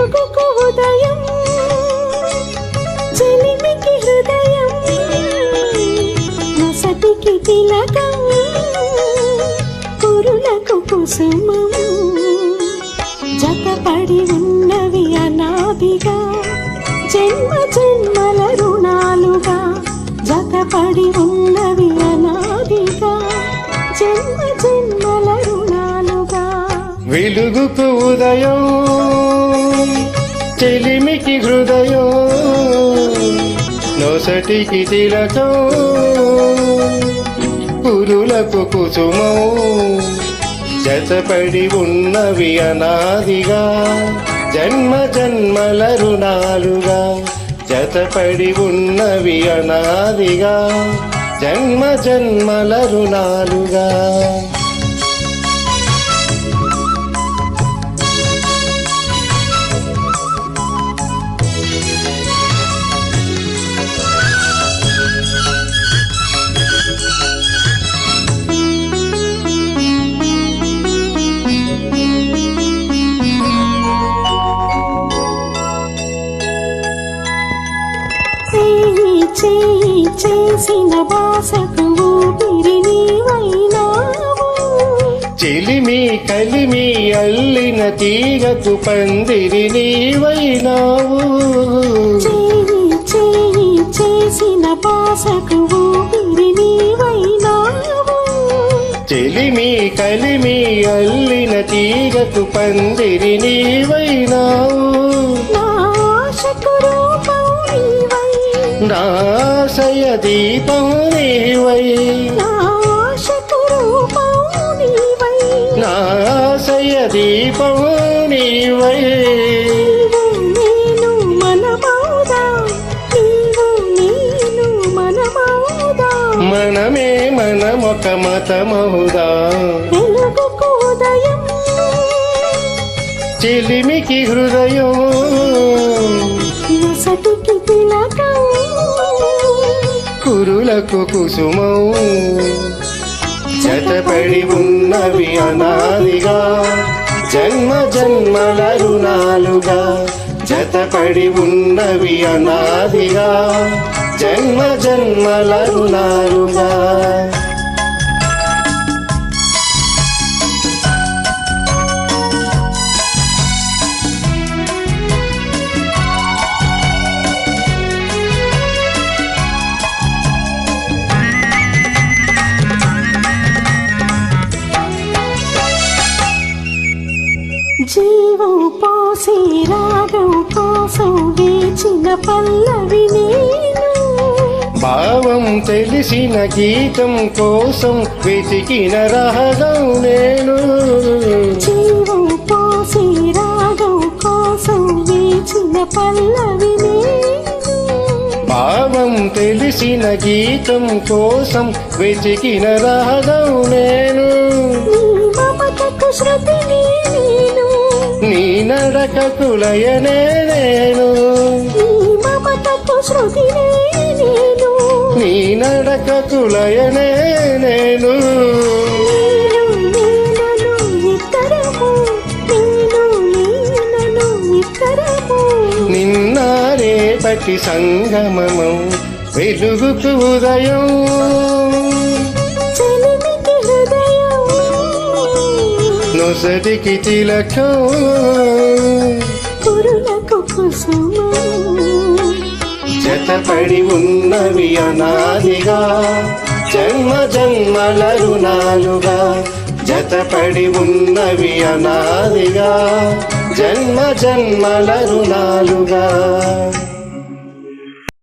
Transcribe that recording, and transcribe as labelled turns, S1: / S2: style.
S1: వెలుగుకు ఉదయం చెలిమికి హృదయం నొసటికి తిలకం కురులకు కుసుమం జతపడి ఉన్నవి అనాదిగా జన్మ జన్మల రుణాలుగా జతపడి ఉన్నవి అనాదిగా జన్మ జన్మల రుణాలుగా
S2: వెలుగుకు ఉదయం చెలిమికి హృదయం నొసటికి తిలకం కురులకు కుసుమం జతపడి ఉన్నవి అనాదిగా జన్మ జన్మల రుణాలుగా జతపడి ఉన్నవి అనాదిగా జన్మ జన్మల రుణాలుగా
S1: చేసిన బాసకు ఊపిరి నీవైనావు
S2: చెలిమి కలిమి అల్లిన తీగకు పందిరి నీవైనావు
S1: చేసిన బాసకు ఊపిరి నీవైనావు
S2: చెలిమి కలిమి అల్లిన తీగకు పందిరి నీవైనావు నాశయ దీపం నీవై నాశయ దీపం నీవై
S1: నేను మనమౌదా నీవు మనమౌదా
S2: మనమే మనమొక మతమౌదా
S1: వెలుగుకు ఉదయం
S2: చెలిమికి హృదయం
S1: నొసటికి తిలకం
S2: కురులకు కుసుమం జతపడి ఉన్నవి అనాదిగా జన్మ జన్మల రుణాలుగా జతపడి ఉన్నవి అనాదిగా జన్మ జన్మల రుణాలుగా
S1: జీవం పోసి రాగం కోసం వేచిన పల్లవి నేను
S2: భావం తెలిసిన గీతం కోసం వెతికిన రాగం నేను
S1: జీవం పోసి రాగం కోసం వేచిన పల్లవి నేను
S2: భావం తెలిసిన గీతం కోసం వెతికిన రాగం నేను
S1: మమతకు శృతిని నేను
S2: నీ నడకకు లయనే నేను
S1: మమతకు శృతిని నేను
S2: నీ నడకకు లయనే నేను నిన్న రేపటి సంగమము వెలుగుకు ఉదయం నొసటికి తిలకం
S1: కురులకు కుసుమం
S2: జతపడి ఉన్నవి అనాదిగా జన్మ జన్మల రుణాలుగా జతపడి ఉన్నవి అనాదిగా జన్మ జన్మల రుణాలుగా